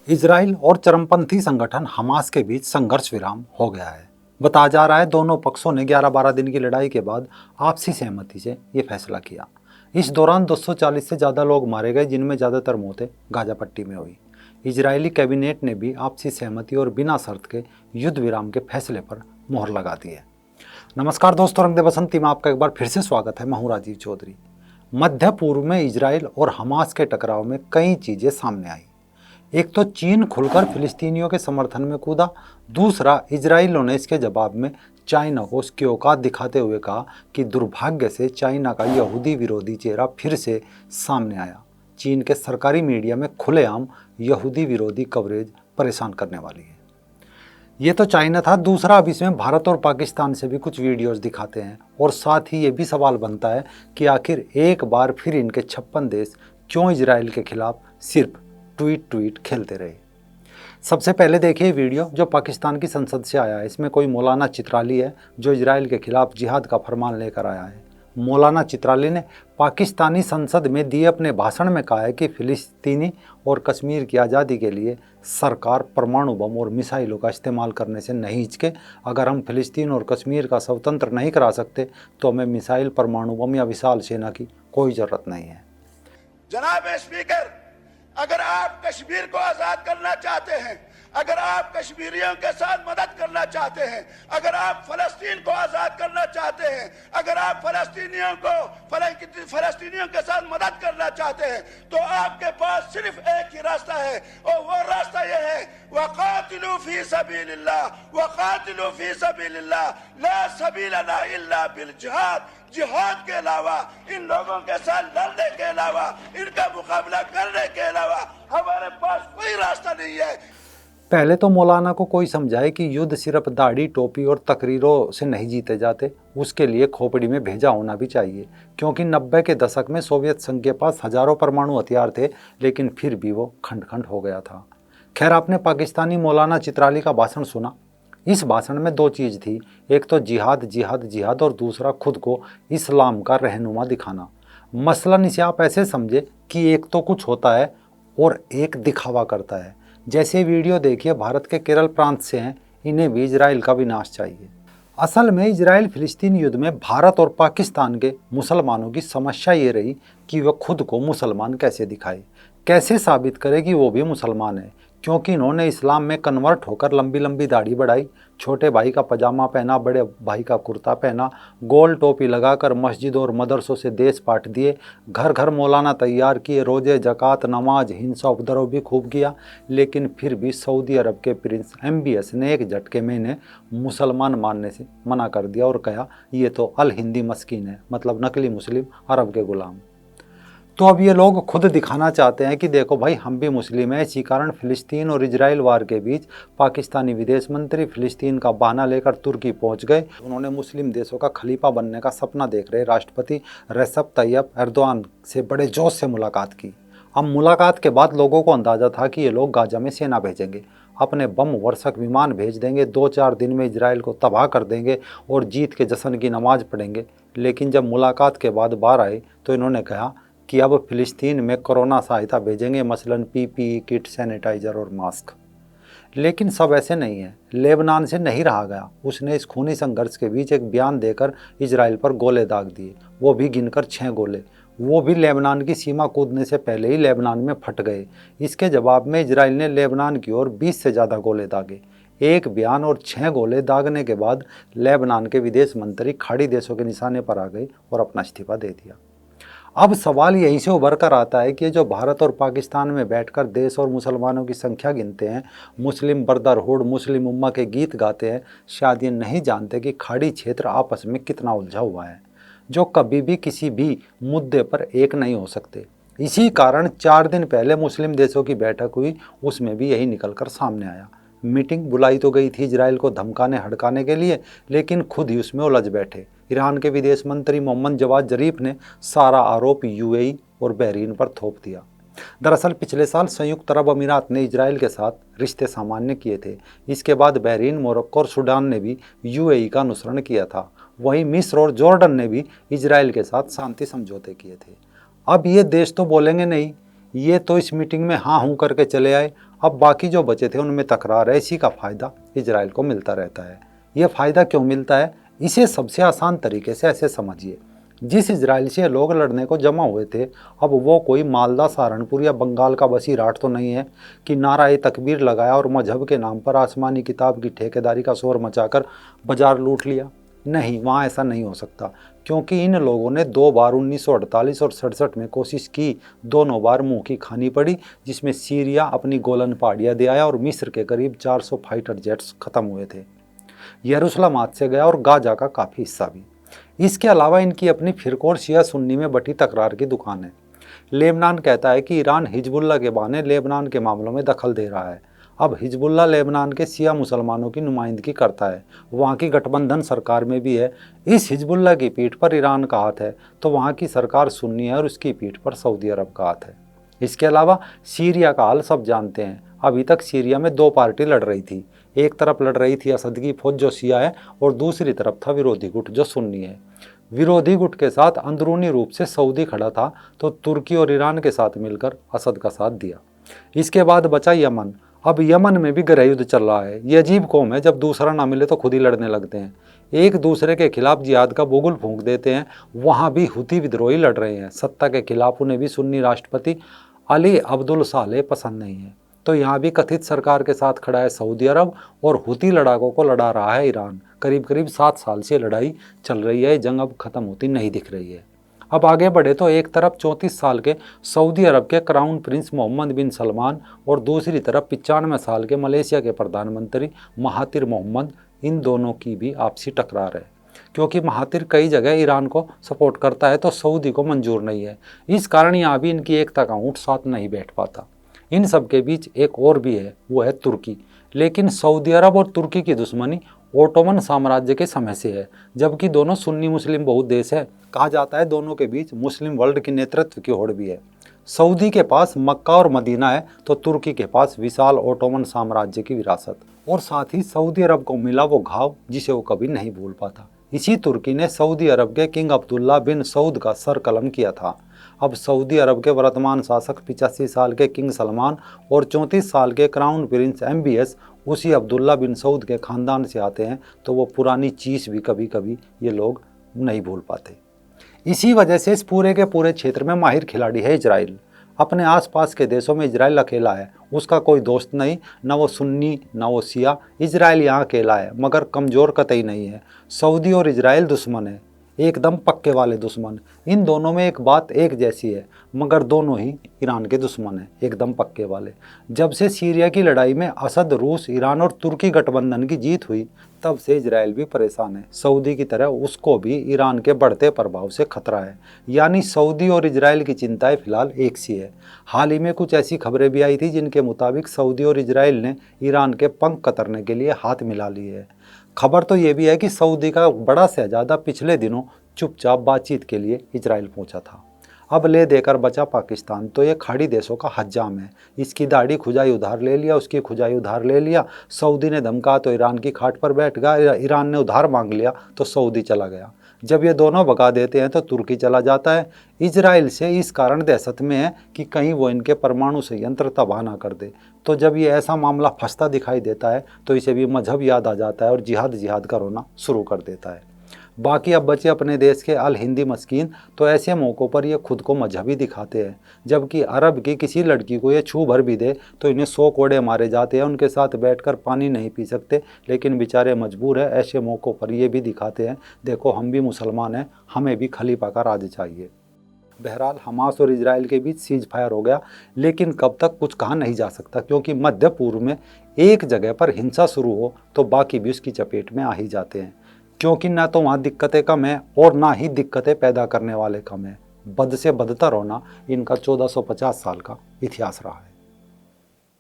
Israel और चरमपंथी संगठन Hamas के बीच संघर्ष विराम हो गया है। बताया जा रहा है दोनों पक्षों ने 11-12 दिन की लड़ाई के बाद आपसी सहमति से ये फैसला किया। इस दौरान 240 से ज़्यादा लोग मारे गए, जिनमें ज़्यादातर मौतें गाजा पट्टी में हुई। इजरायली कैबिनेट ने भी आपसी सहमति और बिना शर्त के युद्ध विराम के फैसले पर मोहर लगा दी है। नमस्कार दोस्तों, रंग दे बसंती में आपका एक बार फिर से स्वागत है। मैं हूं राजीव चौधरी। मध्य पूर्व में इजराइल और हमास के टकराव में कई चीज़ें सामने आई। एक तो चीन खुलकर फिलिस्तीनियों के समर्थन में कूदा, दूसरा इजराइलियों ने इसके जवाब में चाइना को उसकी औकात दिखाते हुए कहा कि दुर्भाग्य से चाइना का यहूदी विरोधी चेहरा फिर से सामने आया। चीन के सरकारी मीडिया में खुलेआम यहूदी विरोधी कवरेज परेशान करने वाली है। ये तो चाइना था। दूसरा, अब इसमें भारत और पाकिस्तान से भी कुछ वीडियोस दिखाते हैं और साथ ही ये भी सवाल बनता है कि आखिर एक बार फिर इनके 56 देश क्यों इजराइल के खिलाफ सिर्फ ट्वीट खेलते रहे। सबसे पहले देखिए वीडियो जो पाकिस्तान की संसद से आया है। इसमें कोई मौलाना चित्राली है जो इजराइल के खिलाफ जिहाद का फरमान लेकर आया है। मौलाना चित्राली ने पाकिस्तानी संसद में दिए अपने भाषण में कहा है कि फिलिस्तीनी और कश्मीर की आज़ादी के लिए सरकार परमाणु बम और मिसाइलों का इस्तेमाल करने से नहीं हिचके। अगर हम फिलिस्तीन और कश्मीर का स्वतंत्र नहीं करा सकते तो हमें मिसाइल, परमाणु बम या विशाल सेना की कोई ज़रूरत नहीं है। जनाब स्पीकर, अगर आप कश्मीर को आजाद करना चाहते हैं, अगर आप कश्मीरियों के साथ मदद करना चाहते हैं, अगर आप फलस्तीन को आजाद करना चाहते हैं, अगर आप फलस्तीनियों के साथ मदद करना चाहते हैं, तो आपके पास सिर्फ एक ही रास्ता है और वो रास्ता ये है, वक़ातिलू फी सबीलिल्लाह, वक़ातिलू फी सबीलिल्लाह, ला सबीलना इल्ला बिल जिहाद। जिहाद के अलावा, इन लोगों के साथ लड़ने के अलावा, इनका मुकाबला करने के अलावा हमारे पास कोई रास्ता नहीं है। पहले तो मौलाना को कोई समझाए कि युद्ध सिर्फ दाढ़ी, टोपी और तकरीरों से नहीं जीते जाते, उसके लिए खोपड़ी में भेजा होना भी चाहिए। क्योंकि 90 के दशक में सोवियत संघ के पास हजारों परमाणु हथियार थे, लेकिन फिर भी वो खंड खंड हो गया था। खैर, आपने पाकिस्तानी मौलाना चित्राली का भाषण सुना। इस भाषण में दो चीज़ थी, एक तो जिहाद जिहाद जिहाद और दूसरा खुद को इस्लाम का रहनुमा दिखाना। मसलन इसे आप ऐसे समझे कि एक तो कुछ होता है और एक दिखावा करता है। जैसे वीडियो देखिए, भारत के केरल प्रांत से हैं, इन्हें भी इजराइल का विनाश चाहिए। असल में इजराइल फिलिस्तीन युद्ध में भारत और पाकिस्तान के मुसलमानों की समस्या ये रही कि वह खुद को मुसलमान कैसे दिखाए, कैसे साबित करे कि वो भी मुसलमान है। क्योंकि इन्होंने इस्लाम में कन्वर्ट होकर लंबी लंबी दाढ़ी बढ़ाई, छोटे भाई का पजामा पहना, बड़े भाई का कुर्ता पहना, गोल टोपी लगाकर मस्जिद और मदरसों से देश पाट दिए, घर घर मौलाना तैयार किए, रोजे, जक़ात, नमाज, हिंसा, उपद्रव भी खूब किया। लेकिन फिर भी सऊदी अरब के प्रिंस MBS ने एक झटके में इन्हें मुसलमान मानने से मना कर दिया और कहा ये तो अल हिंदी मस्कीन है, मतलब नकली मुस्लिम, अरब के गुलाम। तो अब ये लोग खुद दिखाना चाहते हैं कि देखो भाई, हम भी मुस्लिम हैं। इसी कारण फिलिस्तीन और इजराइल वार के बीच पाकिस्तानी विदेश मंत्री फिलिस्तीन का बहाना लेकर तुर्की पहुंच गए। उन्होंने मुस्लिम देशों का खलीफा बनने का सपना देख रहे राष्ट्रपति रेसेप तैयब एर्दोआन से बड़े जोश से मुलाकात की। अब मुलाकात के बाद लोगों को अंदाजा था कि ये लोग गाजा में सेना भेजेंगे, अपने बम वर्षक विमान भेज देंगे, 2-4 दिन में इजराइल को तबाह कर देंगे और जीत के जश्न की नमाज पढ़ेंगे। लेकिन जब मुलाकात के बाद बाहर आए तो इन्होंने कहा कि अब फिलिस्तीन में कोरोना सहायता भेजेंगे, मसलन PPE किट, सैनिटाइजर और मास्क। लेकिन सब ऐसे नहीं है। लेबनान से नहीं रहा गया, उसने इस खूनी संघर्ष के बीच एक बयान देकर इजराइल पर गोले दाग दिए, वो भी गिनकर 6 गोले। वो भी लेबनान की सीमा कूदने से पहले ही लेबनान में फट गए। इसके जवाब में इजराइल ने लेबनान की ओर 20 से ज़्यादा गोले दागे। एक बयान और 6 गोले दागने के बाद लेबनान के विदेश मंत्री खाड़ी देशों के निशाने पर आ गए और अपना इस्तीफा दे दिया। अब सवाल यहीं से उभर कर आता है कि जो भारत और पाकिस्तान में बैठकर देश और मुसलमानों की संख्या गिनते हैं, मुस्लिम ब्रदरहुड, मुस्लिम उम्मा के गीत गाते हैं, शायद ये नहीं जानते कि खाड़ी क्षेत्र आपस में कितना उलझा हुआ है, जो कभी भी किसी भी मुद्दे पर एक नहीं हो सकते। इसी कारण 4 दिन पहले मुस्लिम देशों की बैठक हुई, उसमें भी यही निकल कर सामने आया। मीटिंग बुलाई तो गई थी इजराइल को धमकाने हड़काने के लिए, लेकिन खुद ही उसमें उलझ बैठे। ईरान के विदेश मंत्री मोहम्मद जवाद जरीफ ने सारा आरोप UAE और बहरीन पर थोप दिया। दरअसल पिछले साल संयुक्त अरब अमीरात ने इजराइल के साथ रिश्ते सामान्य किए थे। इसके बाद बहरीन, मोरक्को और सूडान ने भी UAE का अनुसरण किया था। वहीं मिस्र और जॉर्डन ने भी इजराइल के साथ शांति समझौते किए थे। अब ये देश तो बोलेंगे नहीं, ये तो इस मीटिंग में हाँ हूँ करके चले आए। अब बाकी जो बचे थे उनमें तकरार है, इसी का फ़ायदा इजराइल को मिलता रहता है। ये फ़ायदा क्यों मिलता है, इसे सबसे आसान तरीके से ऐसे समझिए। जिस इजराइल से लोग लड़ने को जमा हुए थे, अब वो कोई मालदा, सहारनपुर या बंगाल का बसीराट तो नहीं है कि नाराए तकबीर लगाया और मजहब के नाम पर आसमानी किताब की ठेकेदारी का शोर मचाकर बाजार लूट लिया। नहीं, वहाँ ऐसा नहीं हो सकता, क्योंकि इन लोगों ने 2 बार 1948 और 67 में कोशिश की, दोनों बार मुंह की खानी पड़ी, जिसमें सीरिया अपनी गोलन पहाड़ियाँ दे आया और मिस्र के करीब 400 फाइटर जेट्स खत्म हुए थे। यरूशलेम हाथ से गया और गाजा का काफ़ी हिस्सा भी। इसके अलावा इनकी अपनी फिरकों और शिया सुन्नी में बटी तकरार की दुकान है। लेबनान कहता है कि ईरान हिजबुल्ला के बहाने लेबनान के मामलों में दखल दे रहा है। अब हिजबुल्ला लेबनान के शिया मुसलमानों की नुमाइंदगी करता है, वहाँ की गठबंधन सरकार में भी है। इस हिजबुल्ला की पीठ पर ईरान का हाथ है, तो वहाँ की सरकार सुन्नी है और उसकी पीठ पर सऊदी अरब का हाथ है। इसके अलावा सीरिया का हाल सब जानते हैं। अभी तक सीरिया में 2 पार्टी लड़ रही थी। एक तरफ लड़ रही थी असद की फौज जो शिया है, और दूसरी तरफ था विरोधी गुट जो सुन्नी है। विरोधी गुट के साथ अंदरूनी रूप से सऊदी खड़ा था, तो तुर्की और ईरान के साथ मिलकर असद का साथ दिया। इसके बाद बचा यमन। अब यमन में भी गृह युद्ध चल रहा है। ये अजीब कौम है, जब दूसरा ना मिले तो खुद ही लड़ने लगते हैं, एक दूसरे के खिलाफ जिहाद का बुगुल फूंक देते हैं। वहाँ भी हुती विद्रोही लड़ रहे हैं। सत्ता के खिलाफ उन्हें भी सुन्नी राष्ट्रपति अली अब्दुल सालेह पसंद नहीं है, तो यहाँ भी कथित सरकार के साथ खड़ा है सऊदी अरब, और हुती लड़ाकों को लड़ा रहा है ईरान। करीब करीब 7 साल से लड़ाई चल रही है, जंग अब खत्म होती नहीं दिख रही है। अब आगे बढ़े तो एक तरफ 34 साल के सऊदी अरब के क्राउन प्रिंस मोहम्मद बिन सलमान, और दूसरी तरफ 95 साल के मलेशिया के प्रधानमंत्री महातिर मोहम्मद। इन दोनों की भी आपसी टकरार है, क्योंकि महातिर कई जगह ईरान को सपोर्ट करता है तो सऊदी को मंजूर नहीं है। इस कारण यहाँ भी इनकी एकता का ऊँट साथ नहीं बैठ पाता। इन सब के बीच एक और भी है, वो है तुर्की। लेकिन सऊदी अरब और तुर्की की दुश्मनी ओटोमन साम्राज्य के समय से है, जबकि दोनों सुन्नी मुस्लिम बहुत देश है। कहा जाता है दोनों के बीच मुस्लिम वर्ल्ड की नेतृत्व की होड़ भी है। सऊदी के पास मक्का और मदीना है, तो तुर्की के पास विशाल ओटोमन साम्राज्य की विरासत, और साथ ही सऊदी अरब को मिला वो घाव जिसे वो कभी नहीं भूल पाता। इसी तुर्की ने सऊदी अरब के किंग अब्दुल्ला बिन सऊद का सर कलम किया था। अब सऊदी अरब के वर्तमान शासक 85 साल के किंग सलमान और 34 साल के क्राउन प्रिंस MBS उसी अब्दुल्ला बिन सऊद के खानदान से आते हैं, तो वो पुरानी चीज़ भी कभी कभी ये लोग नहीं भूल पाते। इसी वजह से इस पूरे के पूरे क्षेत्र में माहिर खिलाड़ी है इजराइल। अपने आसपास के देशों में इजराइल अकेला है, उसका कोई दोस्त नहीं, ना वो सुन्नी ना वो शिया। इजराइल यहाँ अकेला है, मगर कमज़ोर कतई नहीं है। सऊदी और इजराइल दुश्मन है, एकदम पक्के वाले दुश्मन। इन दोनों में एक बात एक जैसी है, मगर दोनों ही ईरान के दुश्मन हैं, एकदम पक्के वाले। जब से सीरिया की लड़ाई में असद, रूस, ईरान और तुर्की गठबंधन की जीत हुई, तब से इजराइल भी परेशान है। सऊदी की तरह उसको भी ईरान के बढ़ते प्रभाव से खतरा है। यानी सऊदी और इजराइल की चिंताएं फिलहाल एक सी है। हाल ही में कुछ ऐसी खबरें भी आई थी जिनके मुताबिक सऊदी और इजराइल ने ईरान के पंख कतरने के लिए हाथ मिला लिए है। खबर तो ये भी है कि सऊदी का बड़ा शहजादा पिछले दिनों चुपचाप बातचीत के लिए इजराइल पहुंचा था। अब ले देकर बचा पाकिस्तान, तो ये खाड़ी देशों का हज्जाम है। इसकी दाढ़ी खुजाई उधार ले लिया, उसकी खुजाई उधार ले लिया। सऊदी ने धमका तो ईरान की खाट पर बैठ गया, ईरान ने उधार मांग लिया तो सऊदी चला गया। जब ये दोनों भगा देते हैं तो तुर्की चला जाता है। इजराइल से इस कारण दहशत में है कि कहीं वो इनके परमाणु संयंत्र तबाह ना कर दे। तो जब ये ऐसा मामला फंसता दिखाई देता है तो इसे भी मजहब याद आ जाता है और जिहाद का रोना शुरू कर देता है। बाकी अब बचे अपने देश के अल हिंदी मस्कीन, तो ऐसे मौक़ों पर ये खुद को मजहबी दिखाते हैं। जबकि अरब की किसी लड़की को ये छू भर भी दे तो इन्हें 100 कोड़े मारे जाते हैं, उनके साथ बैठकर पानी नहीं पी सकते, लेकिन बेचारे मजबूर है। ऐसे मौक़ों पर ये भी दिखाते हैं, देखो हम भी मुसलमान हैं, हमें भी खलीफा का राज चाहिए। बहरहाल हमास और इजराइल के बीच सीज फायर हो गया, लेकिन कब तक कुछ कहा नहीं जा सकता, क्योंकि मध्य पूर्व में एक जगह पर हिंसा शुरू हो तो बाकी भी उसकी चपेट में आ ही जाते हैं, क्योंकि ना तो वहाँ दिक्कतें कम हैं और ना ही दिक्कतें पैदा करने वाले कम हैं। बद से बदतर होना इनका 1450 साल का इतिहास रहा है।